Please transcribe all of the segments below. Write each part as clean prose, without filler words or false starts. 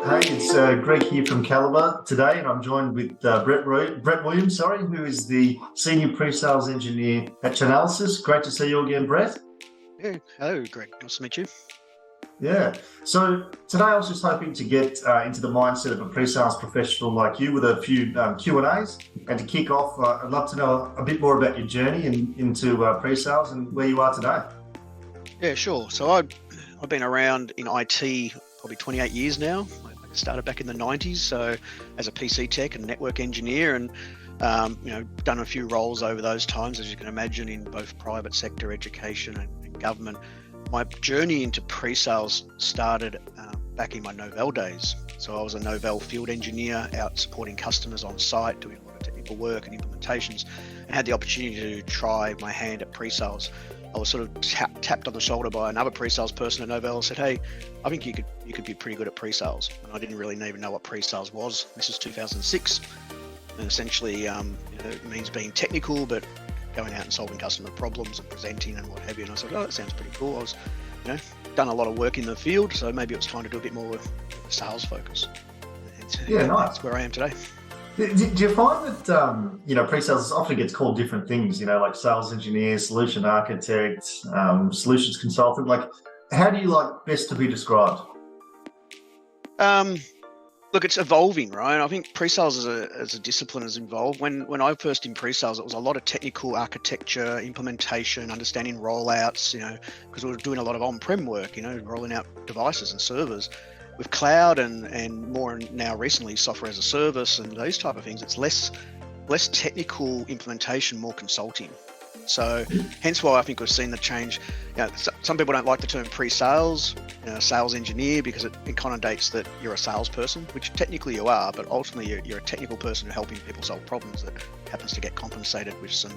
Hey, it's Greg here from Kaliba today, and I'm joined with Brett Williams, who is the Senior Pre-Sales Engineer at Chainalysis. Great to see you again, Brett. Yeah, hello, Greg. Nice to meet you. Yeah. So today I was just hoping to get into the mindset of a pre-sales professional like you with a few Q&As. And to kick off, I'd love to know a bit more about your journey into pre-sales and where you are today. Yeah, sure. So I've been around in IT probably 28 years now. I started back in the 90s, so as a PC tech and network engineer, and done a few roles over those times, as you can imagine, in both private sector, education, and government. My journey into pre-sales started back in my Novell days. So I was a Novell field engineer out supporting customers on site, doing a lot of technical work and implementations, and had the opportunity to try my hand at pre-sales. I was sort of tapped on the shoulder by another pre-sales person at Novell and said, "Hey, I think you could be pretty good at pre-sales." And I didn't really even know what pre-sales was. This was 2006, and essentially, it means being technical, but going out and solving customer problems and presenting and what have you. And I said, "Oh, that sounds pretty cool." I was, done a lot of work in the field, so maybe it was time to do a bit more with a sales focus. And Yeah, nice. That's where I am today. Do you find that pre-sales often gets called different things? Like sales engineer, solution architect, solutions consultant. Like, how do you like best to be described? Look, it's evolving, right? I think pre-sales as a discipline is involved. When I first in pre-sales, it was a lot of technical architecture, implementation, understanding rollouts, because we were doing a lot of on-prem work, rolling out devices and servers. With cloud and more now recently software as a service and those type of things, it's less technical implementation, more consulting. So hence why I think we've seen the change. Some people don't like the term pre-sales, sales engineer, because it connotates that you're a salesperson, which technically you are, but ultimately you're a technical person helping people solve problems that happens to get compensated with some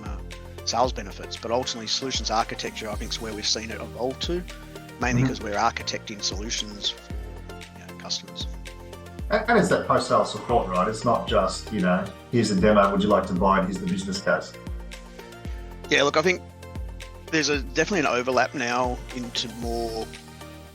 sales benefits. But ultimately, solutions architecture, I think, is where we've seen it evolve to, mainly because we're architecting solutions for customers. And it's that post-sales support, right? It's not just, here's a demo, would you like to buy it? Here's the business case. Yeah, look, I think there's definitely an overlap now into more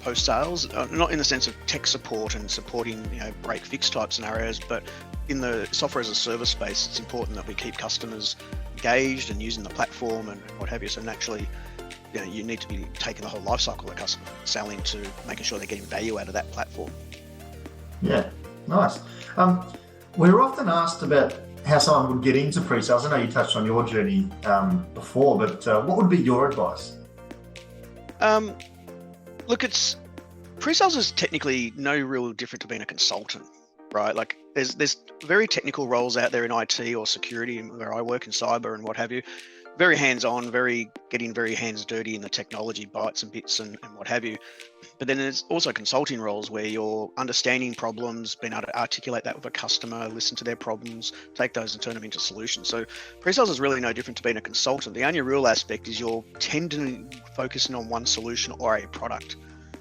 post-sales, not in the sense of tech support and supporting, break-fix type scenarios, but in the software as a service space, it's important that we keep customers engaged and using the platform and what have you. So naturally, you need to be taking the whole life cycle of the customer, selling to making sure they're getting value out of that platform. Yeah, nice. We're often asked about how someone would get into pre-sales. I know you touched on your journey before, but what would be your advice? Look, pre-sales is technically no real different to being a consultant, right? Like there's very technical roles out there in IT or security, where I work in cyber and what have you. Very hands-on, getting very hands dirty in the technology, bytes and bits and what have you. But then there's also consulting roles where you're understanding problems, being able to articulate that with a customer, listen to their problems, take those and turn them into solutions. So pre-sales is really no different to being a consultant. The only real aspect is you're tending to focusing on one solution or a product.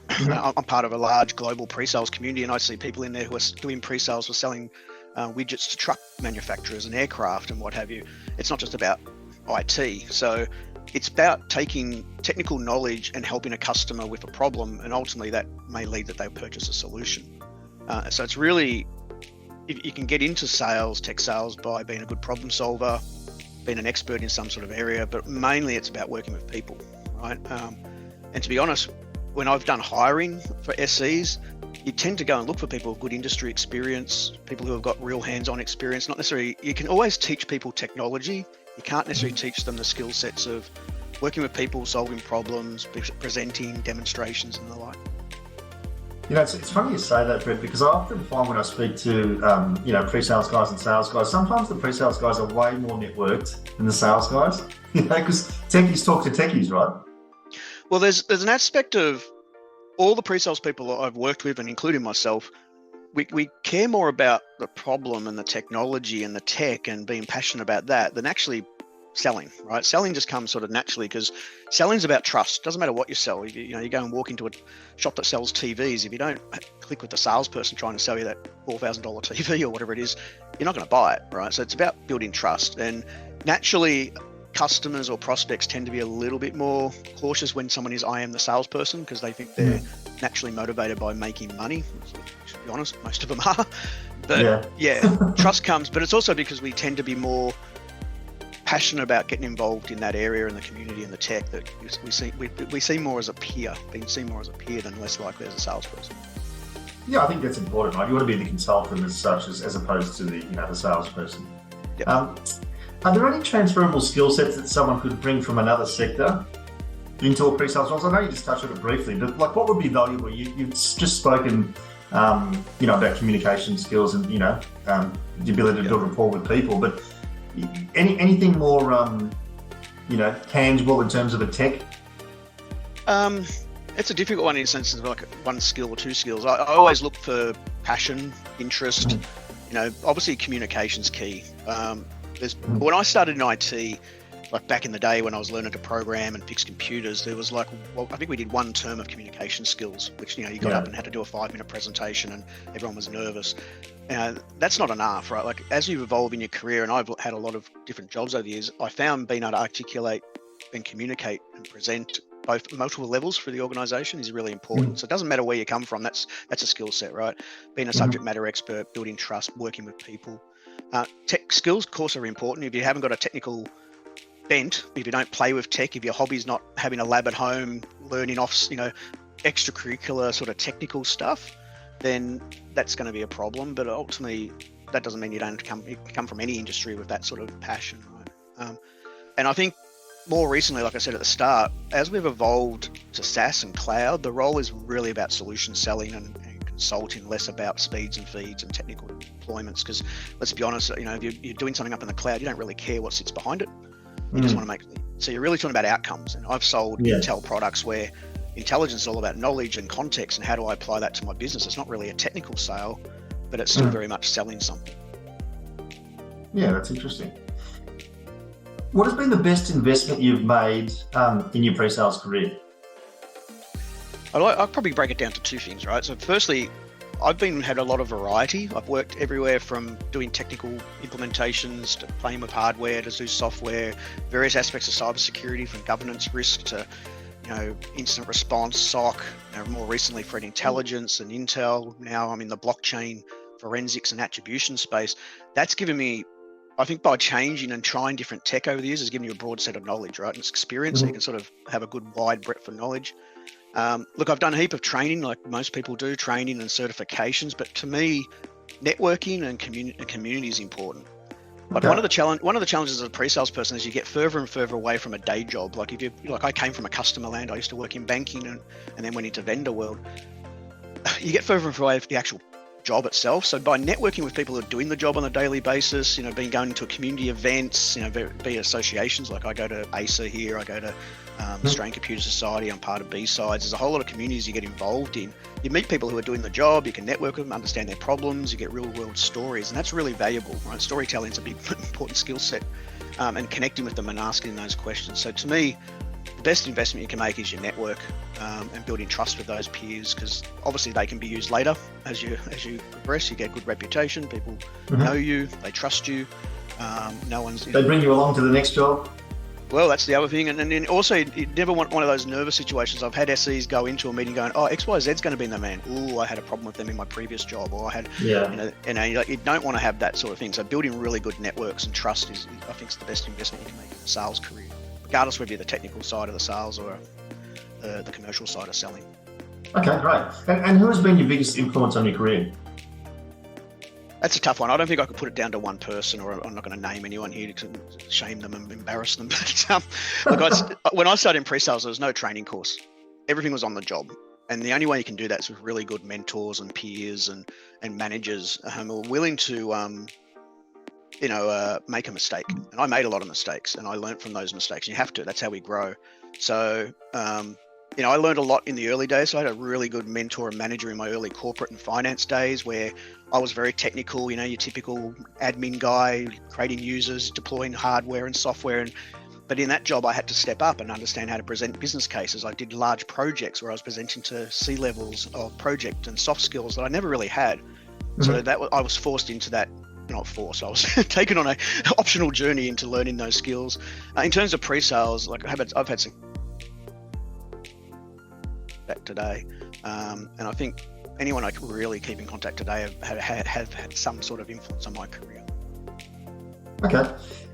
I'm part of a large global pre-sales community, and I see people in there who are doing pre-sales for selling widgets to truck manufacturers and aircraft and what have you. It's not just about IT. So it's about taking technical knowledge and helping a customer with a problem, and ultimately that may lead that they purchase a solution. So it's really, you can get into sales, tech sales, by being a good problem solver, being an expert in some sort of area, but mainly it's about working with people, right? And to be honest, when I've done hiring for SEs, you tend to go and look for people with good industry experience, people who have got real hands-on experience. Not necessarily, you can always teach people technology. You can't necessarily teach them the skill sets of working with people, solving problems, presenting, demonstrations, and the like. It's funny you say that, Brett, because I often find when I speak to, pre-sales guys and sales guys, sometimes the pre-sales guys are way more networked than the sales guys, because techies talk to techies, right? Well, there's an aspect of all the pre-sales people I've worked with, and including myself, we care more about the problem and the technology and the tech and being passionate about that than actually selling, right? Selling just comes sort of naturally, because selling's about trust. Doesn't matter what you sell. You go and walk into a shop that sells TVs. If you don't click with the salesperson trying to sell you that $4,000 TV or whatever it is, you're not going to buy it, right? So it's about building trust. And naturally, customers or prospects tend to be a little bit more cautious when someone is, I am the salesperson, because they think they're naturally motivated by making money. To be honest, most of them are. But trust comes, but it's also because we tend to be more passionate about getting involved in that area and the community and the tech, that we see more as a peer, being seen more as a peer than less likely as a salesperson. Yeah, I think that's important, right? You want to be the consultant as such, as opposed to the salesperson. Yep. Are there any transferable skill sets that someone could bring from another sector into a pre-sales role? I know you just touched on it briefly, but like, what would be valuable? You've just spoken, about communication skills and the ability to build rapport with people. But anything more, tangible in terms of a tech? It's a difficult one in the sense of like one skill or two skills. I always look for passion, interest. Obviously communication's key. When I started in IT, like back in the day when I was learning to program and fix computers, there was I think we did one term of communication skills, which, you got up and had to do a 5-minute presentation and everyone was nervous. That's not enough, right? Like, as you evolve in your career, and I've had a lot of different jobs over the years, I found being able to articulate and communicate and present both multiple levels for the organization is really important. So it doesn't matter where you come from, that's a skill set, right? Being a subject matter expert, building trust, working with people. Tech skills, of course, are important. If you haven't got a technical bent, if you don't play with tech, if your hobby's not having a lab at home, learning off, extracurricular sort of technical stuff, then that's going to be a problem. But ultimately, that doesn't mean you can come from any industry with that sort of passion, right? And I think more recently, like I said at the start, as we've evolved to SaaS and cloud, the role is really about solution selling and consulting, less about speeds and feeds and technical deployments. Because let's be honest, if you're doing something up in the cloud, you don't really care what sits behind it. You just want to so you're really talking about outcomes. And I've sold Intel products where intelligence is all about knowledge and context and how do I apply that to my business. It's not really a technical sale, but it's still very much selling something. Yeah, that's interesting. What has been the best investment you've made in your pre-sales career? I'll probably break it down to two things, right? So firstly, I've had a lot of variety. I've worked everywhere from doing technical implementations to playing with hardware to do software, various aspects of cybersecurity, from governance risk to incident response, SOC, more recently threat intelligence and Intel. Now I'm in the blockchain forensics and attribution space. That's given me, I think, by changing and trying different tech over the years, has given you a broad set of knowledge, right? And it's experience, so you can sort of have a good wide breadth of knowledge. Look, I've done a heap of training, like most people do, training and certifications, but to me, networking and community is important. Like one of the challenges as a pre-sales person is you get further and further away from a day job. Like I came from a customer land, I used to work in banking and then went into vendor world. You get further and further away from the actual job itself. So by networking with people who are doing the job on a daily basis, going to community events, be it associations, like I go to ASA here, I go to Australian Computer Society, I'm part of B-Sides. There's a whole lot of communities you get involved in. You meet people who are doing the job, you can network with them, understand their problems, you get real world stories, and that's really valuable, right? Storytelling is a big important skill set, and connecting with them and asking those questions. So to me, the best investment you can make is your network, and building trust with those peers, because obviously they can be used later as you progress. You get a good reputation, people know you, they trust you. They bring you along to the next job. Well, that's the other thing. And then also, you never want one of those nervous situations. I've had SEs go into a meeting going, oh, XYZ's going to be in the man. Ooh, I had a problem with them in my previous job. Or I had, you don't want to have that sort of thing. So building really good networks and trust is, I think, is the best investment you can make in a sales career, regardless whether you're the technical side of the sales or the commercial side of selling. Okay, great. And who has been your biggest influence on your career? That's a tough one. I don't think I could put it down to one person, or I'm not going to name anyone here to shame them and embarrass them. But when I started in pre-sales, there was no training course. Everything was on the job. And the only way you can do that is with really good mentors and peers and managers who are willing to, make a mistake. And I made a lot of mistakes, and I learned from those mistakes. You have to. That's how we grow. So, I learned a lot in the early days. So I had a really good mentor and manager in my early corporate and finance days, where I was very technical, your typical admin guy, creating users, deploying hardware and software. But in that job, I had to step up and understand how to present business cases. I did large projects where I was presenting to C-levels of project and soft skills that I never really had. So I was forced into that not forced. I was taken on a optional journey into learning those skills. In terms of pre-sales, like I've had some that today, and I think anyone I can really keep in contact today have had some sort of influence on my career. Okay.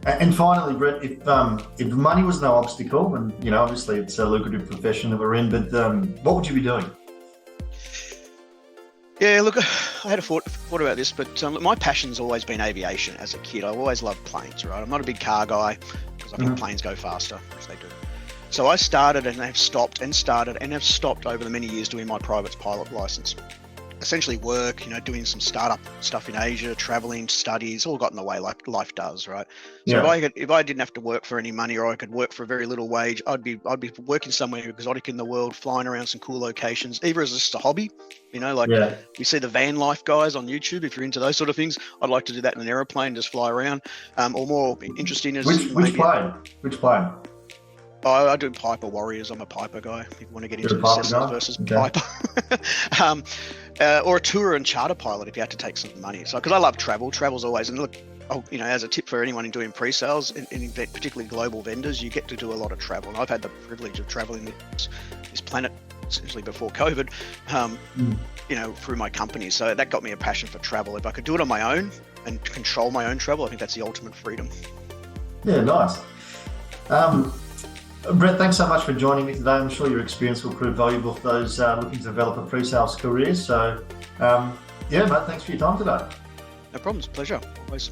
And finally, Brett, if money was no obstacle, and obviously it's a lucrative profession that we're in, but what would you be doing? Yeah, look, I had a thought about this, but my passion's always been aviation as a kid. I've always loved planes, right? I'm not a big car guy because I think planes go faster, as they do. So I started and have stopped and started and have stopped over the many years doing my private pilot license. Essentially work, doing some startup stuff in Asia, traveling, studies, all got in the way like life does, right? So if I didn't have to work for any money, or I could work for a very little wage, I'd be working somewhere exotic in the world, flying around some cool locations, either as just a hobby, we see the van life guys on YouTube. If you're into those sort of things, I'd like to do that in an airplane, just fly around, or more interesting is which plane? I do Piper Warriors. I'm a Piper guy. People want to get into Cessnas versus Piper. Or a tour and charter pilot if you had to take some money. So, because I love travel. Travel's always, and look, as a tip for anyone in doing pre-sales, and particularly global vendors, you get to do a lot of travel. And I've had the privilege of traveling this planet essentially before COVID, through my company. So that got me a passion for travel. If I could do it on my own and control my own travel, I think that's the ultimate freedom. Yeah, nice. Brett, thanks so much for joining me today. I'm sure your experience will prove valuable for those looking to develop a pre-sales career. So, mate, thanks for your time today. No problems. Pleasure. Always.